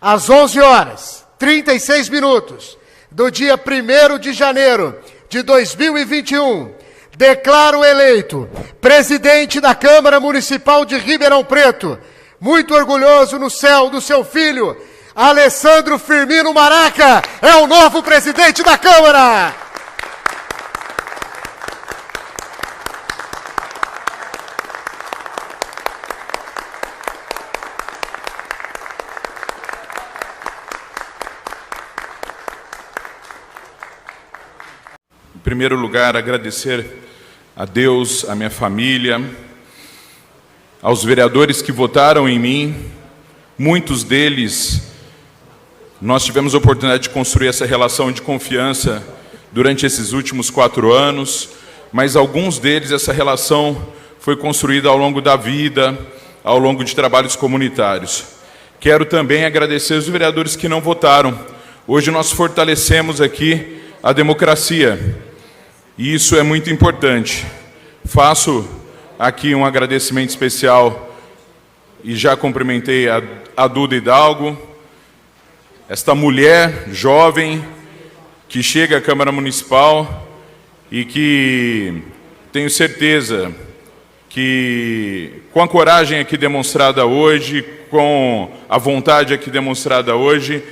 Às 11h36 do dia 1º de janeiro de 2021, declaro eleito presidente da Câmara Municipal de Ribeirão Preto, muito orgulhoso no céu do seu filho, Alessandro Firmino Maraca, é o novo presidente da Câmara. Em primeiro lugar, agradecer a Deus, a minha família, aos vereadores que votaram em mim. Muitos deles, nós tivemos a oportunidade de construir essa relação de confiança durante esses últimos 4 anos, mas alguns deles, essa relação foi construída ao longo da vida, ao longo de trabalhos comunitários. Quero também agradecer os vereadores que não votaram. Hoje nós fortalecemos aqui a democracia. E isso é muito importante. Faço aqui um agradecimento especial e já cumprimentei a Duda Hidalgo, esta mulher jovem que chega à Câmara Municipal e que tenho certeza que, com a coragem aqui demonstrada hoje, com a vontade aqui demonstrada hoje,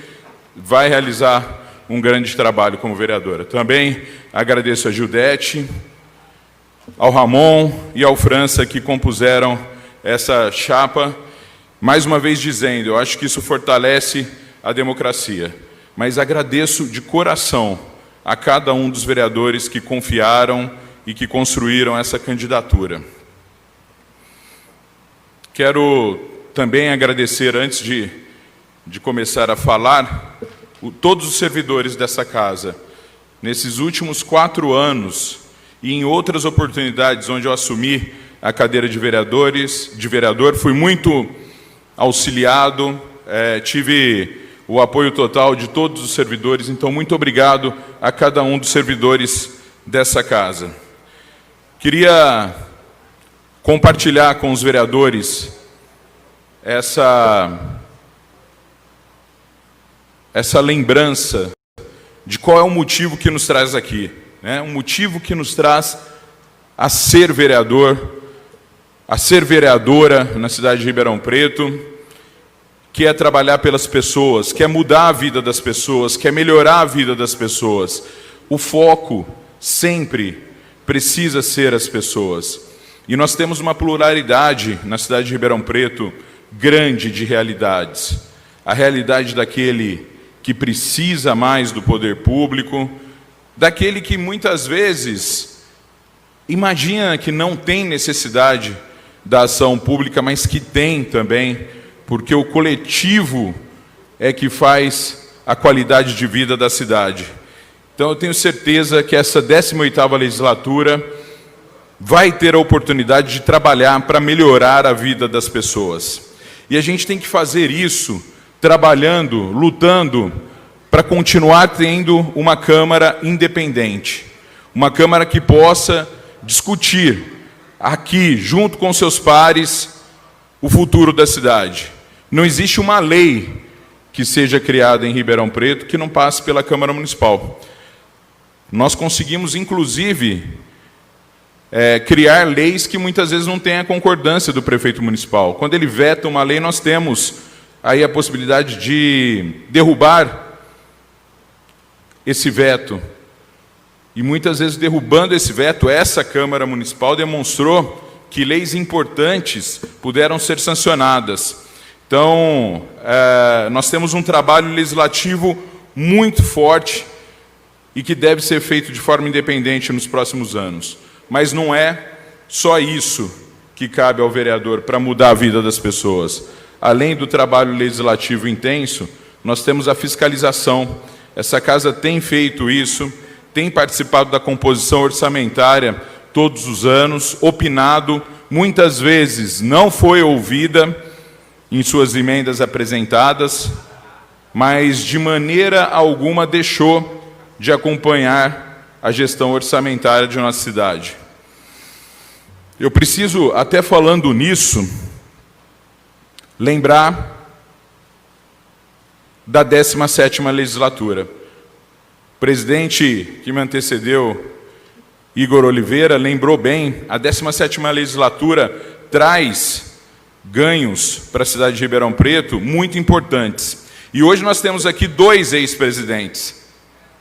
vai realizar um grande trabalho como vereadora. Também agradeço a Gildete, ao Ramon e ao França que compuseram essa chapa, mais uma vez dizendo, eu acho que isso fortalece a democracia, mas agradeço de coração a cada um dos vereadores que confiaram e que construíram essa candidatura. Quero também agradecer, antes de começar a falar, todos os servidores dessa casa. Nesses últimos 4 anos e em outras oportunidades onde eu assumi a cadeira de vereador, fui muito auxiliado, tive o apoio total de todos os servidores, então muito obrigado a cada um dos servidores dessa casa. Queria compartilhar com os vereadores essa lembrança de qual é o motivo que nos traz aqui, né? Um motivo que nos traz a ser vereador, a ser vereadora na cidade de Ribeirão Preto, que é trabalhar pelas pessoas, que é mudar a vida das pessoas, que é melhorar a vida das pessoas. O foco sempre precisa ser as pessoas. E nós temos uma pluralidade na cidade de Ribeirão Preto grande de realidades. A realidade daquele que precisa mais do poder público, daquele que muitas vezes imagina que não tem necessidade da ação pública, mas que tem também, porque o coletivo é que faz a qualidade de vida da cidade. Então eu tenho certeza que essa 18ª legislatura vai ter a oportunidade de trabalhar para melhorar a vida das pessoas. E a gente tem que fazer isso trabalhando, lutando, para continuar tendo uma Câmara independente. Uma Câmara que possa discutir aqui, junto com seus pares, o futuro da cidade. Não existe uma lei que seja criada em Ribeirão Preto que não passe pela Câmara Municipal. Nós conseguimos, inclusive, criar leis que muitas vezes não têm a concordância do prefeito municipal. Quando ele veta uma lei, nós temos aí a possibilidade de derrubar esse veto. E muitas vezes, derrubando esse veto, essa Câmara Municipal demonstrou que leis importantes puderam ser sancionadas. Então, nós temos um trabalho legislativo muito forte e que deve ser feito de forma independente nos próximos anos. Mas não é só isso que cabe ao vereador para mudar a vida das pessoas. Além do trabalho legislativo intenso, nós temos a fiscalização. Essa casa tem feito isso, tem participado da composição orçamentária todos os anos, opinado, muitas vezes não foi ouvida em suas emendas apresentadas, mas de maneira alguma deixou de acompanhar a gestão orçamentária de nossa cidade. Eu preciso, até falando nisso, lembrar da 17ª legislatura. O presidente que me antecedeu, Igor Oliveira, lembrou bem, a 17ª legislatura traz ganhos para a cidade de Ribeirão Preto muito importantes. E hoje nós temos aqui 2 ex-presidentes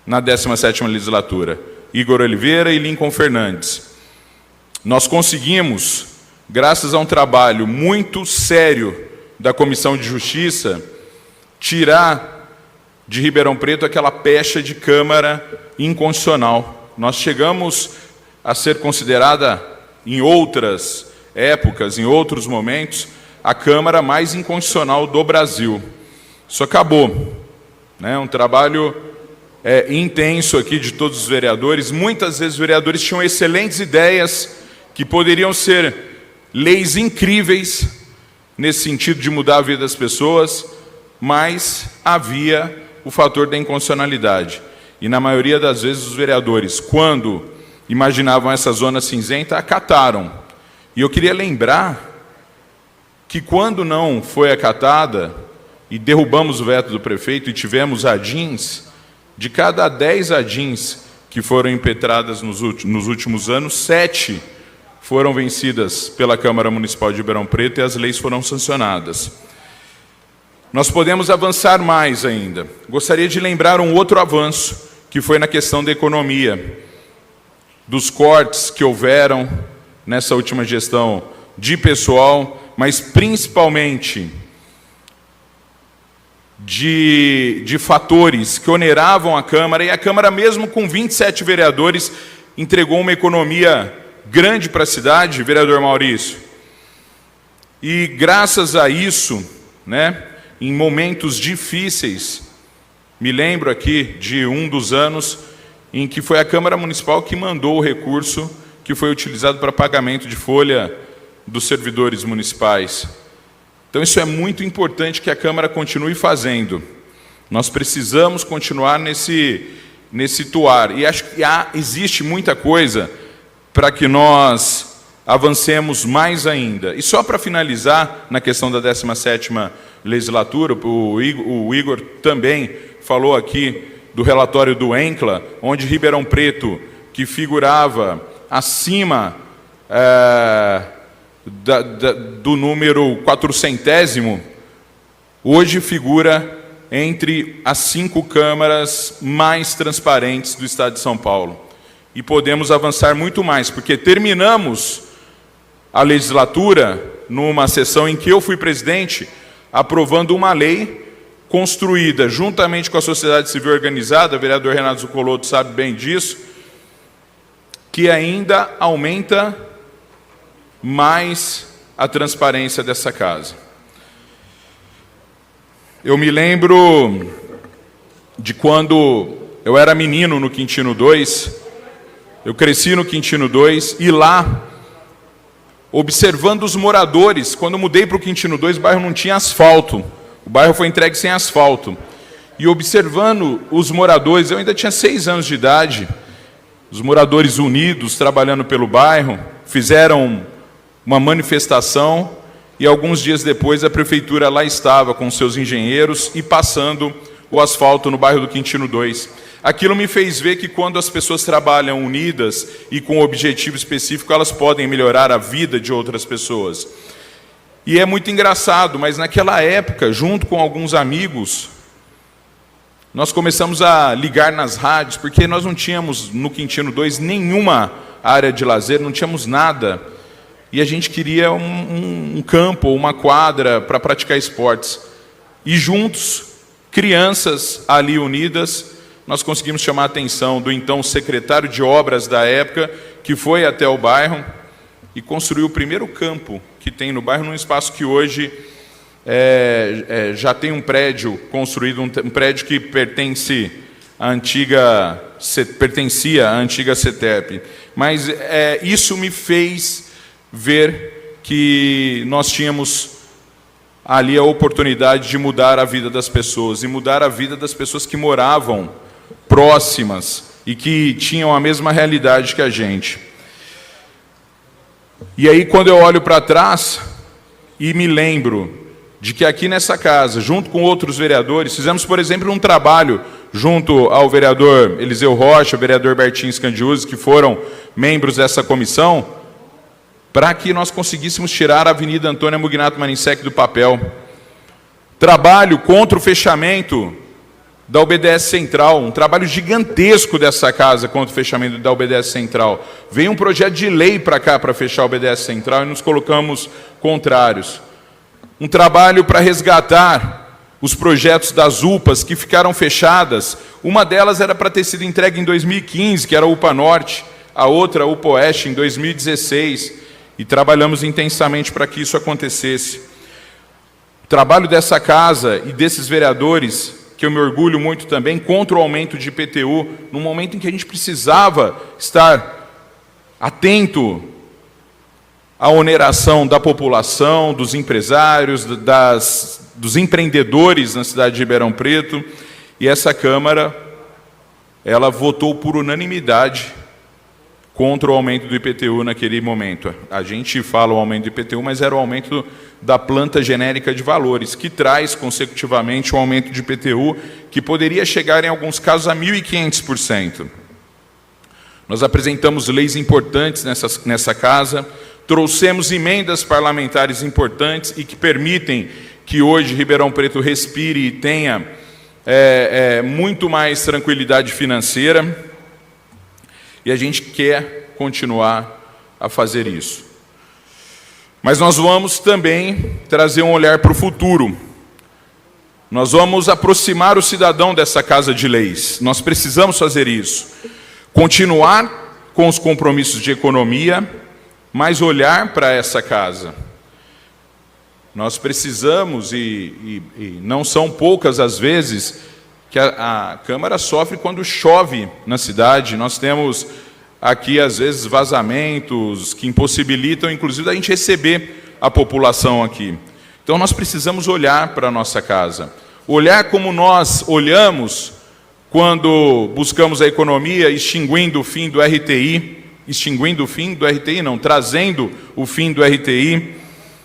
na 17ª legislatura, Igor Oliveira e Lincoln Fernandes. Nós conseguimos, graças a um trabalho muito sério da Comissão de Justiça, tirar de Ribeirão Preto aquela pecha de Câmara inconstitucional. Nós chegamos a ser considerada, em outras épocas, em outros momentos, a Câmara mais inconstitucional do Brasil. Isso acabou, né? Um trabalho intenso aqui de todos os vereadores. Muitas vezes os vereadores tinham excelentes ideias que poderiam ser leis incríveis nesse sentido de mudar a vida das pessoas, mas havia o fator da inconstitucionalidade. E na maioria das vezes os vereadores, quando imaginavam essa zona cinzenta, acataram. E eu queria lembrar que quando não foi acatada e derrubamos o veto do prefeito e tivemos ADINs, de cada 10 ADINs que foram impetradas nos últimos anos, 7 foram vencidas pela Câmara Municipal de Ribeirão Preto e as leis foram sancionadas. Nós podemos avançar mais ainda. Gostaria de lembrar um outro avanço, que foi na questão da economia, dos cortes que houveram nessa última gestão de pessoal, mas principalmente de fatores que oneravam a Câmara, e a Câmara, mesmo com 27 vereadores, entregou uma economia grande para a cidade, vereador Maurício. E graças a isso, né, em momentos difíceis, me lembro aqui de um dos anos em que foi a Câmara Municipal que mandou o recurso que foi utilizado para pagamento de folha dos servidores municipais. Então isso é muito importante que a Câmara continue fazendo. Nós precisamos continuar nesse tuar. E acho que existe muita coisa para que nós avancemos mais ainda. E só para finalizar, na questão da 17ª legislatura, o Igor também falou aqui do relatório do ENCLA, onde Ribeirão Preto, que figurava acima do número 400º, hoje figura entre as 5 câmaras mais transparentes do Estado de São Paulo. E podemos avançar muito mais, porque terminamos a legislatura numa sessão em que eu fui presidente, aprovando uma lei construída juntamente com a sociedade civil organizada, o vereador Renato Zuccolotto sabe bem disso, que ainda aumenta mais a transparência dessa casa. Eu me lembro de quando eu era menino no Quintino 2, eu cresci no Quintino 2, e lá, observando os moradores, quando eu mudei para o Quintino 2, o bairro não tinha asfalto, o bairro foi entregue sem asfalto, e observando os moradores, eu ainda tinha 6 anos de idade, os moradores unidos, trabalhando pelo bairro, fizeram uma manifestação, e alguns dias depois a prefeitura lá estava com seus engenheiros e passando o asfalto no bairro do Quintino 2. Aquilo me fez ver que quando as pessoas trabalham unidas e com um objetivo específico, elas podem melhorar a vida de outras pessoas. E é muito engraçado, mas naquela época, junto com alguns amigos, nós começamos a ligar nas rádios, porque nós não tínhamos no Quintino 2 nenhuma área de lazer, não tínhamos nada. E a gente queria um campo, uma quadra para praticar esportes. E juntos, crianças ali unidas, nós conseguimos chamar a atenção do então secretário de obras da época, que foi até o bairro e construiu o primeiro campo que tem no bairro, num espaço que hoje já tem um prédio construído, um prédio que pertencia à antiga CETEP. Mas isso me fez ver que nós tínhamos ali a oportunidade de mudar a vida das pessoas, e mudar a vida das pessoas que moravam próximas e que tinham a mesma realidade que a gente. E aí, quando eu olho para trás e me lembro de que aqui nessa casa, junto com outros vereadores, fizemos, por exemplo, um trabalho junto ao vereador Eliseu Rocha, ao vereador Bertinho Scandiuzzi, que foram membros dessa comissão, para que nós conseguíssemos tirar a Avenida Antônia Mugnato Marinsec do papel. Trabalho contra o fechamento da UBS Central, um trabalho gigantesco dessa casa contra o fechamento da UBS Central. Veio um projeto de lei para cá para fechar a UBS Central e nos colocamos contrários. Um trabalho para resgatar os projetos das UPAs que ficaram fechadas. Uma delas era para ter sido entregue em 2015, que era a UPA Norte, a outra, a UPA Oeste, em 2016, e trabalhamos intensamente para que isso acontecesse. O trabalho dessa casa e desses vereadores, que eu me orgulho muito também, contra o aumento de IPTU, no momento em que a gente precisava estar atento à oneração da população, dos empresários, dos empreendedores na cidade de Ribeirão Preto, e essa Câmara, ela votou por unanimidade contra o aumento do IPTU naquele momento. A gente fala o aumento do IPTU, mas era o aumento da planta genérica de valores, que traz consecutivamente um aumento de IPTU que poderia chegar em alguns casos a 1.500%. Nós apresentamos leis importantes nessa casa, trouxemos emendas parlamentares importantes e que permitem que hoje Ribeirão Preto respire e tenha muito mais tranquilidade financeira, e a gente quer continuar a fazer isso. Mas nós vamos também trazer um olhar para o futuro. Nós vamos aproximar o cidadão dessa casa de leis. Nós precisamos fazer isso. Continuar com os compromissos de economia, mas olhar para essa casa. Nós precisamos, e não são poucas as vezes, que a Câmara sofre quando chove na cidade. Nós temos aqui, às vezes, vazamentos que impossibilitam, inclusive, a gente receber a população aqui. Então, nós precisamos olhar para a nossa casa. Olhar como nós olhamos quando buscamos a economia, extinguindo o fim do RTI, trazendo o fim do RTI,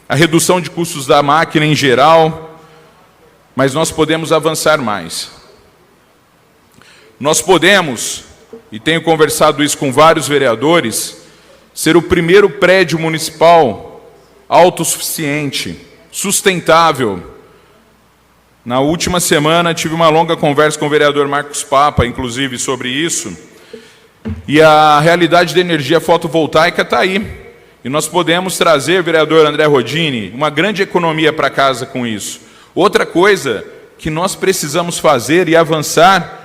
a redução de custos da máquina em geral, mas nós podemos avançar mais. Nós podemos, e tenho conversado isso com vários vereadores, ser o primeiro prédio municipal autossuficiente, sustentável. Na última semana tive uma longa conversa com o vereador Marcos Papa, inclusive, sobre isso, e a realidade da energia fotovoltaica está aí. E nós podemos trazer, vereador André Rodini, uma grande economia para casa com isso. Outra coisa que nós precisamos fazer e avançar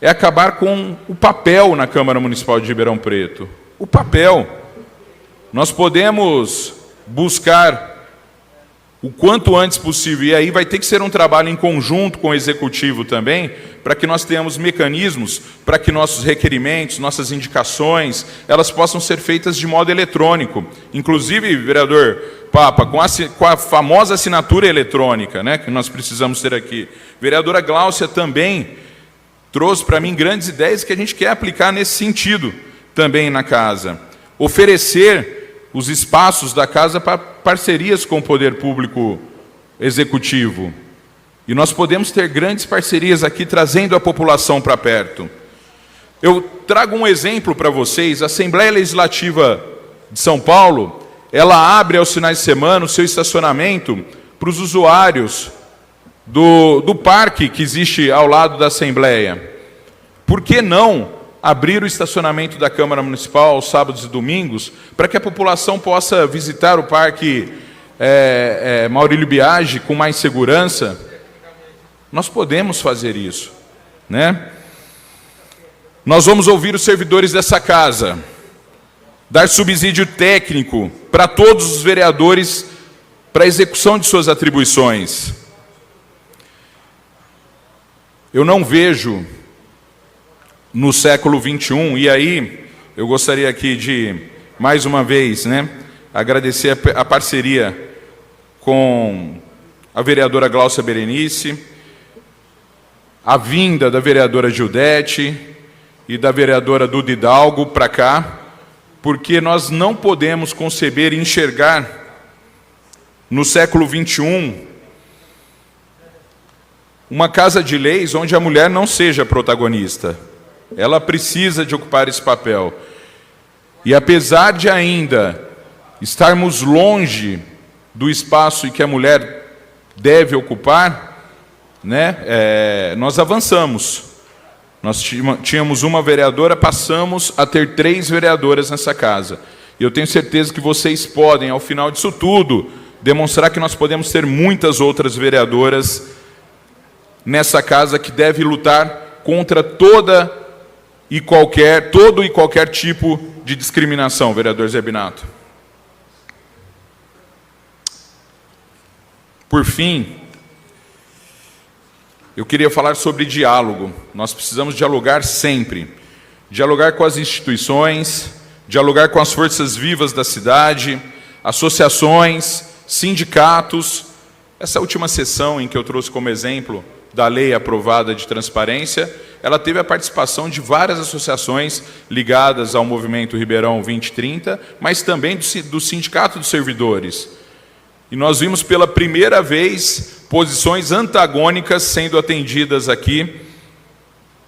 é acabar com o papel na Câmara Municipal de Ribeirão Preto. O papel. Nós podemos buscar o quanto antes possível, e aí vai ter que ser um trabalho em conjunto com o Executivo também, para que nós tenhamos mecanismos para que nossos requerimentos, nossas indicações, elas possam ser feitas de modo eletrônico. Inclusive, vereador Papa, com a famosa assinatura eletrônica, né, que nós precisamos ter aqui. Vereadora Gláucia também trouxe para mim grandes ideias que a gente quer aplicar nesse sentido também na casa. Oferecer os espaços da casa para parcerias com o poder público executivo. E nós podemos ter grandes parcerias aqui, trazendo a população para perto. Eu trago um exemplo para vocês. A Assembleia Legislativa de São Paulo, ela abre aos finais de semana o seu estacionamento para os usuários do parque que existe ao lado da Assembleia. Por que não abrir o estacionamento da Câmara Municipal aos sábados e domingos, para que a população possa visitar o parque Maurílio Biagi com mais segurança? Nós podemos fazer isso, né? Nós vamos ouvir os servidores dessa casa, dar subsídio técnico para todos os vereadores para a execução de suas atribuições. Eu não vejo no século XXI, e aí eu gostaria aqui de, mais uma vez, né, agradecer a parceria com a vereadora Gláucia Berenice, a vinda da vereadora Gildete e da vereadora Duda Hidalgo para cá, porque nós não podemos conceber e enxergar no século XXI, uma casa de leis onde a mulher não seja protagonista. Ela precisa de ocupar esse papel. E apesar de ainda estarmos longe do espaço em que a mulher deve ocupar, nós avançamos. Nós tínhamos uma vereadora, passamos a ter 3 vereadoras nessa casa. E eu tenho certeza que vocês podem, ao final disso tudo, demonstrar que nós podemos ter muitas outras vereadoras nessa casa que deve lutar contra todo e qualquer tipo de discriminação, vereador Zerbinato. Por fim, eu queria falar sobre diálogo. Nós precisamos dialogar sempre. Dialogar com as instituições, dialogar com as forças vivas da cidade, associações, sindicatos. Essa última sessão em que eu trouxe como exemplo da lei aprovada de transparência, ela teve a participação de várias associações ligadas ao movimento Ribeirão 2030, mas também do Sindicato dos Servidores. E nós vimos pela primeira vez posições antagônicas sendo atendidas aqui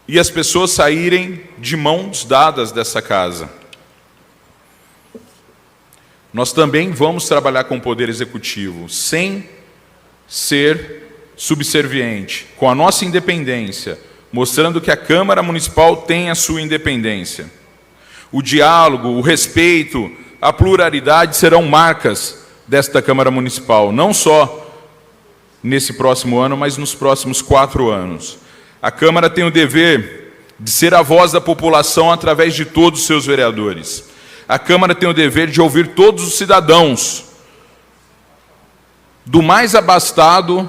e as pessoas saírem de mãos dadas dessa casa. Nós também vamos trabalhar com o Poder Executivo, sem ser subserviente, com a nossa independência, mostrando que a Câmara Municipal tem a sua independência. O diálogo, o respeito, a pluralidade serão marcas desta Câmara Municipal, não só nesse próximo ano, mas nos próximos 4 anos. A Câmara tem o dever de ser a voz da população através de todos os seus vereadores. A Câmara tem o dever de ouvir todos os cidadãos, do mais abastado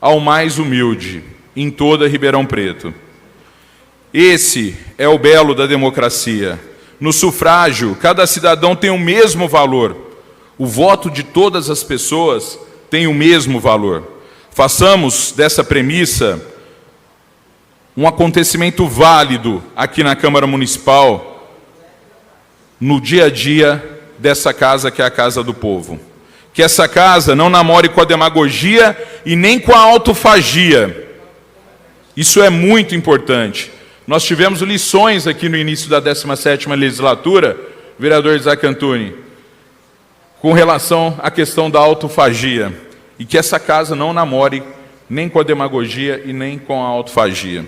ao mais humilde, em toda Ribeirão Preto. Esse é o belo da democracia. No sufrágio, cada cidadão tem o mesmo valor. O voto de todas as pessoas tem o mesmo valor. Façamos dessa premissa um acontecimento válido aqui na Câmara Municipal, no dia a dia dessa casa que é a Casa do Povo. Que essa casa não namore com a demagogia e nem com a autofagia. Isso é muito importante. Nós tivemos lições aqui no início da 17ª legislatura, vereador Isaac Antuni, com relação à questão da autofagia. E que essa casa não namore nem com a demagogia e nem com a autofagia.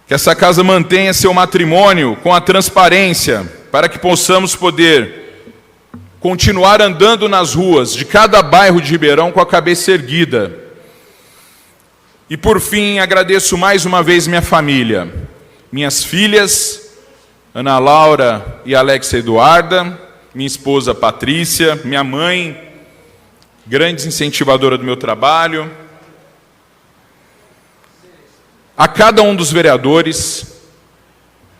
Que essa casa mantenha seu matrimônio com a transparência, para que possamos poder continuar andando nas ruas de cada bairro de Ribeirão com a cabeça erguida. E por fim, agradeço mais uma vez minha família, minhas filhas, Ana Laura e Alexa Eduarda, minha esposa Patrícia, minha mãe, grande incentivadora do meu trabalho, a cada um dos vereadores,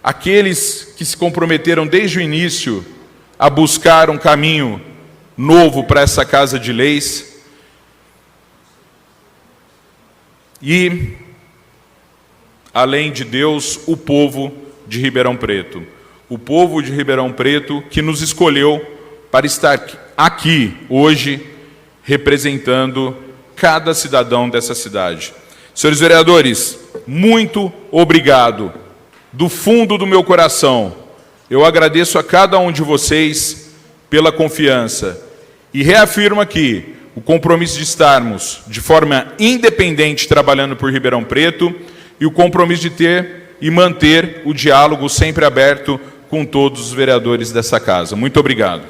aqueles que se comprometeram desde o início a buscar um caminho novo para essa Casa de Leis. E, além de Deus, o povo de Ribeirão Preto. O povo de Ribeirão Preto que nos escolheu para estar aqui hoje, representando cada cidadão dessa cidade. Senhores vereadores, muito obrigado. Do fundo do meu coração, eu agradeço a cada um de vocês pela confiança e reafirmo aqui o compromisso de estarmos de forma independente trabalhando por Ribeirão Preto e o compromisso de ter e manter o diálogo sempre aberto com todos os vereadores dessa casa. Muito obrigado.